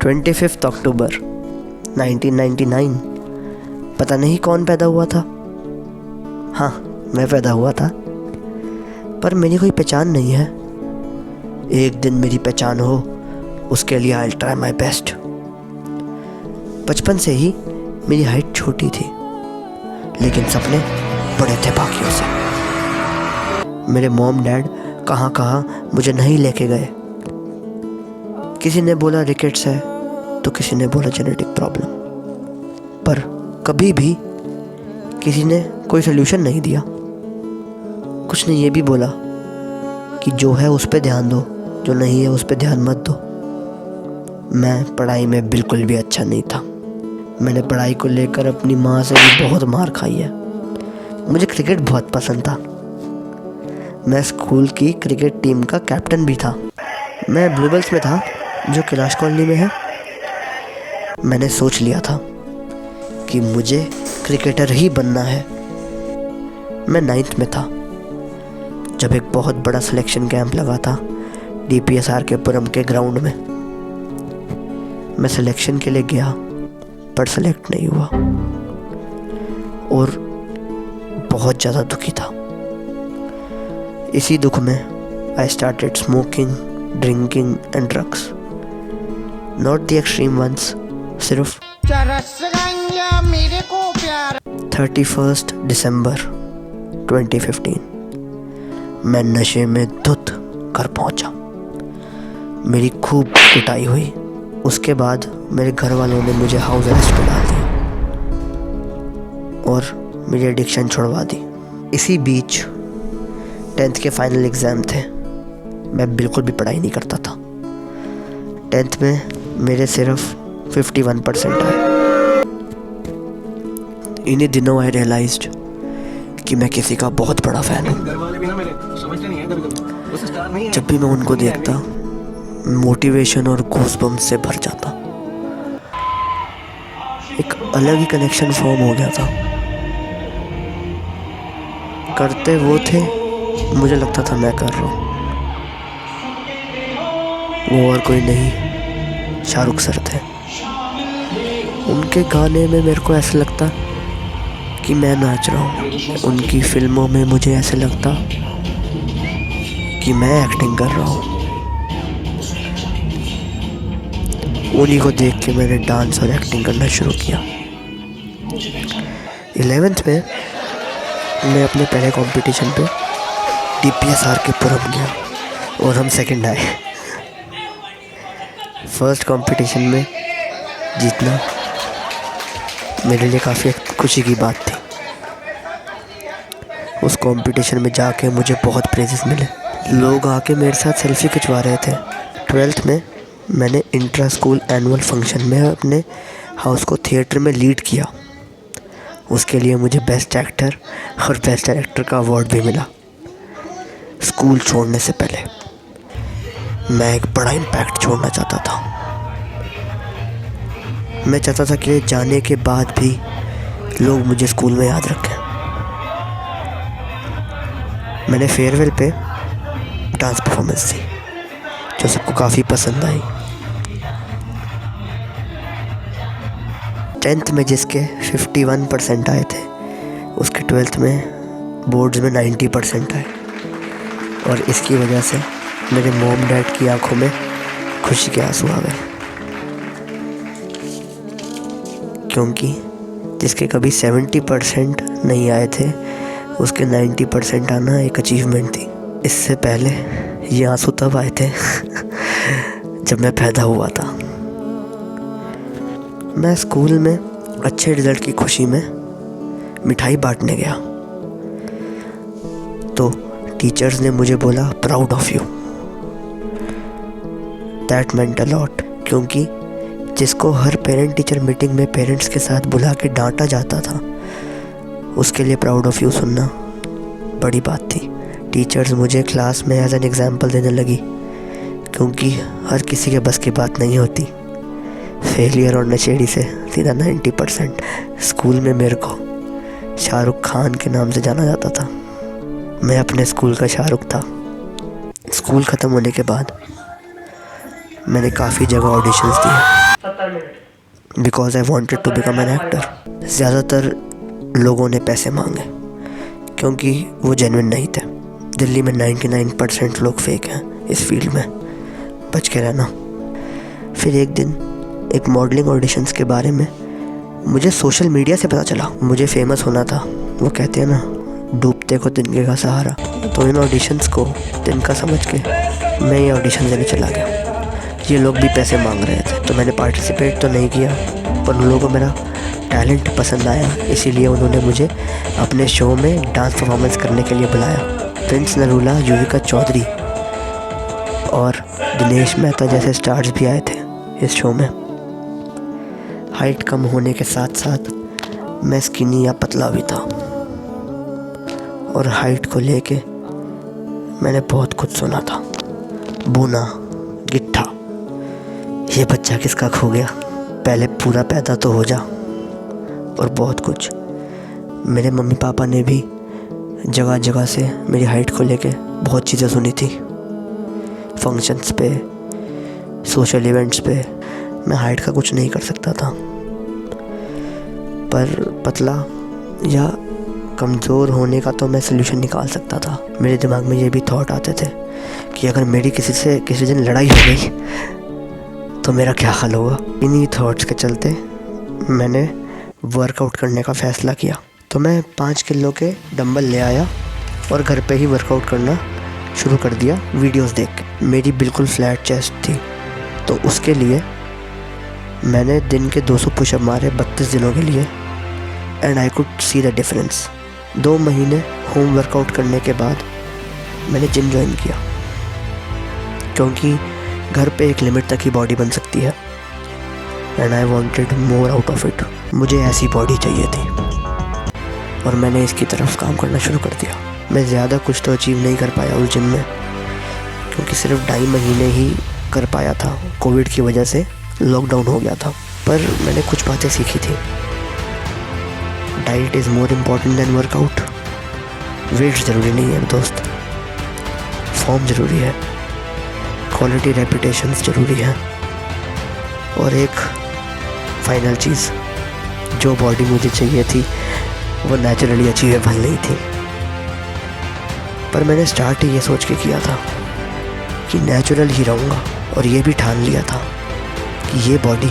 25 अक्टूबर 1999। पता नहीं कौन पैदा हुआ था। हाँ, मैं पैदा हुआ था, पर मेरी कोई पहचान नहीं है। एक दिन मेरी पहचान हो, उसके लिए I will try my best. बचपन से ही मेरी हाइट छोटी थी, लेकिन सपने बड़े थे बाकियों से। मेरे मॉम डैड कहाँ कहाँ मुझे नहीं लेके गए। किसी ने बोला रिकेट्स है, तो किसी ने बोला जेनेटिक प्रॉब्लम, पर कभी भी किसी ने कोई सल्यूशन नहीं दिया। कुछ ने ये भी बोला कि जो है उस पर ध्यान दो, जो नहीं है उस पर ध्यान मत दो। मैं पढ़ाई में बिल्कुल भी अच्छा नहीं था। मैंने पढ़ाई को लेकर अपनी माँ से भी बहुत मार खाई है। मुझे क्रिकेट बहुत पसंद था। मैं स्कूल की क्रिकेट टीम का कैप्टन भी था। मैं ब्लूबेल्स में था, जो कैलाश कॉलोनी में है। मैंने सोच लिया था कि मुझे क्रिकेटर ही बनना है। मैं 9th में था जब एक बहुत बड़ा सिलेक्शन कैंप लगा था DPSR के पुरम के ग्राउंड में। मैं सिलेक्शन के लिए गया, पर सेलेक्ट नहीं हुआ और बहुत ज़्यादा दुखी था। इसी दुख में I started smoking, drinking and drugs. Not the extreme ones, सिर्फ 31 दिसंबर 2015 मैं नशे में धुत घर पहुंचा। मेरी खूब पिटाई हुई। उसके बाद मेरे घर वालों ने मुझे हाउस अरेस्ट पे डाल दिया और मेरी एडिक्शन छुड़वा दी। इसी बीच 10th के फाइनल एग्ज़ाम थे। मैं बिल्कुल भी पढ़ाई नहीं करता था। 10th में मेरे सिर्फ 51% आए। इन्हीं दिनों आई रियलाइज्ड कि मैं किसी का बहुत बड़ा फ़ैन हूँ। जब भी मैं उनको देखता, मोटिवेशन और गूज़बम्स से भर जाता। एक अलग ही कनेक्शन फॉर्म हो गया था। करते वो थे, मुझे लगता था मैं कर रहा हूँ। वो और कोई नहीं, शाहरुख सर थे। उनके गाने में मेरे को ऐसा लगता कि मैं नाच रहा हूँ। उनकी फिल्मों में मुझे ऐसे लगता कि मैं एक्टिंग कर रहा हूँ। उन्हीं को देख के मैंने डांस और एक्टिंग करना शुरू किया। 11th में मैं अपने पहले कंपटीशन पे DPSR के पुरम गया और हम सेकंड आए। फर्स्ट कंपटीशन में जीतना मेरे लिए काफ़ी खुशी की बात थी। उस कंपटीशन में जाके मुझे बहुत प्रेजेस मिले। लोग आके मेरे साथ सेल्फी खिंचवा रहे थे। 12th में मैंने इंट्रा स्कूल एनुअल फंक्शन में अपने हाउस को थिएटर में लीड किया। उसके लिए मुझे बेस्ट एक्टर और बेस्ट डायरेक्टर का अवार्ड भी मिला। स्कूल छोड़ने से पहले मैं एक बड़ा इम्पैक्ट छोड़ना चाहता था। मैं चाहता था कि जाने के बाद भी लोग मुझे स्कूल में याद रखें। मैंने फेयरवेल पे डांस परफॉर्मेंस दी, जो सबको काफ़ी पसंद आई। 10th में जिसके 51% आए थे, उसके 12th में बोर्ड्स में 90% आए। और इसकी वजह से मेरे मॉम डैड की आंखों में खुशी के आंसू आ गए, क्योंकि जिसके कभी 70% नहीं आए थे, उसके 90% आना एक अचीवमेंट थी। इससे पहले ये आंसू तब आए थे जब मैं पैदा हुआ था। मैं स्कूल में अच्छे रिज़ल्ट की खुशी में मिठाई बांटने गया, तो टीचर्स ने मुझे बोला proud of you. That meant a lot, क्योंकि जिसको हर पेरेंट टीचर मीटिंग में पेरेंट्स के साथ बुला के डांटा जाता था, उसके लिए प्राउड ऑफ यू सुनना बड़ी बात थी। टीचर्स मुझे क्लास में एज एन एग्ज़ाम्पल देने लगी, क्योंकि हर किसी के बस की बात नहीं होती। फेलियर और नशेड़ी से सीधा 90%। स्कूल में मेरे को शाहरुख खान के नाम से जाना जाता था। मैं अपने स्कूल का शाहरुख था। स्कूल ख़त्म होने के बाद मैंने काफ़ी जगह ऑडिशंस दिए। Because I wanted to become an actor. ज़्यादातर लोगों ने पैसे मांगे क्योंकि वो जेन्युइन नहीं थे। दिल्ली में 99% लोग फेक हैं इस फील्ड में, बच के रहना। फिर एक दिन एक मॉडलिंग ऑडिशंस के बारे में मुझे सोशल मीडिया से पता चला। मुझे फेमस होना था। वो कहते हैं ना, डूबते को तिनके का सहारा। तो इन ऑडिशंस को तिनका समझ के मैं ये ऑडिशन लेने चला गया। ये लोग भी पैसे मांग रहे थे, तो मैंने पार्टिसिपेट तो नहीं किया, पर उन लोगों को मेरा टैलेंट पसंद आया, इसीलिए उन्होंने मुझे अपने शो में डांस परफॉर्मेंस करने के लिए बुलाया। प्रिंस नरूला, युविका चौधरी और दिनेश मेहता जैसे स्टार्स भी आए थे इस शो में। हाइट कम होने के साथ साथ मैं स्किनी या पतला भी था, और हाइट को लेके मैंने बहुत कुछ सुना था। बूना, गिट्ठा, ये बच्चा किसका खो गया, पहले पूरा पैदा तो हो जा, और बहुत कुछ। मेरे मम्मी पापा ने भी जगह जगह से मेरी हाइट को लेके बहुत चीज़ें सुनी थी। फंक्शंस पे, सोशल इवेंट्स पे मैं हाइट का कुछ नहीं कर सकता था, पर पतला या कमज़ोर होने का तो मैं सलूशन निकाल सकता था। मेरे दिमाग में ये भी थॉट आते थे कि अगर मेरी किसी दिन लड़ाई हो गई तो मेरा क्या हाल होगा। इन्हीं थॉट्स के चलते मैंने वर्कआउट करने का फ़ैसला किया। तो मैं 5 किलो के डंबल ले आया और घर पे ही वर्कआउट करना शुरू कर दिया वीडियोस देख के। मेरी बिल्कुल फ्लैट चेस्ट थी, तो उसके लिए मैंने दिन के 200 पुशअप मारे 32 दिनों के लिए, and I could see the difference. 2 महीने होम वर्कआउट करने के बाद मैंने जिम ज्वाइन किया, क्योंकि घर पे एक लिमिट तक ही बॉडी बन सकती है, and I wanted more out of it. मुझे ऐसी बॉडी चाहिए थी, और मैंने इसकी तरफ काम करना शुरू कर दिया। मैं ज़्यादा कुछ तो अचीव नहीं कर पाया उस जिम में, क्योंकि सिर्फ 2.5 महीने ही कर पाया था। कोविड की वजह से लॉकडाउन हो गया था, पर मैंने कुछ बातें सीखी थी। Diet is more important than workout. Weight ज़रूरी नहीं है दोस्त, फॉर्म ज़रूरी है, क्वालिटी रेपुटेशंस ज़रूरी है, और एक फाइनल चीज़, जो बॉडी मुझे चाहिए थी वो नेचुरली अचीवेबल नहीं थी। पर मैंने स्टार्ट ही ये सोच के किया था कि नेचुरल ही रहूँगा, और ये भी ठान लिया था कि ये बॉडी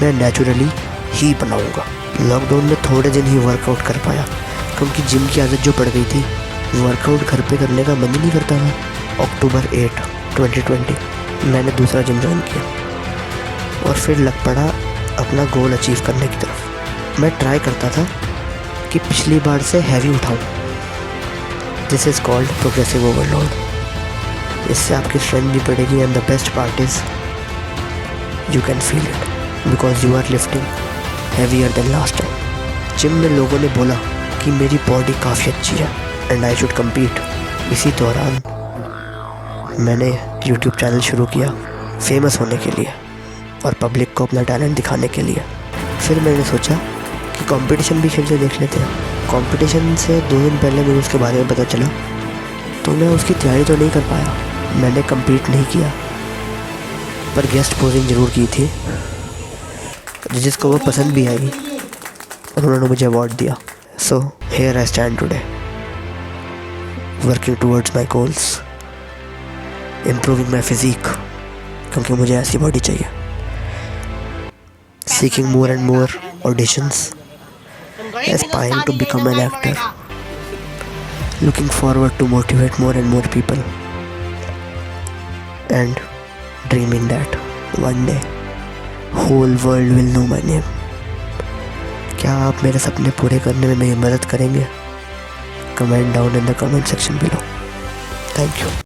मैं नेचुरली ही बनाऊँगा। लॉकडाउन में थोड़े दिन ही वर्कआउट कर पाया, क्योंकि जिम की आदत जो पड़ गई थी, वर्कआउट घर पे करने का मन ही नहीं करता था। अक्टूबर 8, 2020 मैंने दूसरा जिम ज्वाइन किया, और फिर लग पड़ा अपना गोल अचीव करने की तरफ। मैं ट्राई करता था कि पिछली बार से हैवी उठाऊं। This is called progressive overload. इससे आपकी स्ट्रेंथ भी बढ़ेगी, and the best part is you can feel it, because you are lifting heavier than last time. Gym में लोगों ने बोला कि मेरी बॉडी काफ़ी अच्छी है एंड आई शुड कम्पीट। इसी दौरान मैंने यूट्यूब चैनल शुरू किया फेमस होने के लिए और पब्लिक को अपना टैलेंट दिखाने के लिए। फिर मैंने सोचा कि कंपटीशन भी खेल के देख लेते हैं। कंपटीशन से 2 दिन पहले मुझे उसके बारे में पता चला, तो मैं उसकी तैयारी तो नहीं कर पाया। मैंने कम्पीट नहीं किया, पर गेस्ट पोजिंग ज़रूर की थी, जिसको वो पसंद भी आई, और उन्होंने मुझे अवार्ड दिया। So here I stand today, working towards my goals, improving my physique, क्योंकि मुझे ऐसी बॉडी चाहिए। Seeking more and more auditions, aspiring to become an actor, looking forward to motivate more and more people, and dreaming that one day whole world will know my name. क्या आप मेरे सपने पूरे करने में मेरी मदद करेंगे? Comment down in the comment section below. Thank you.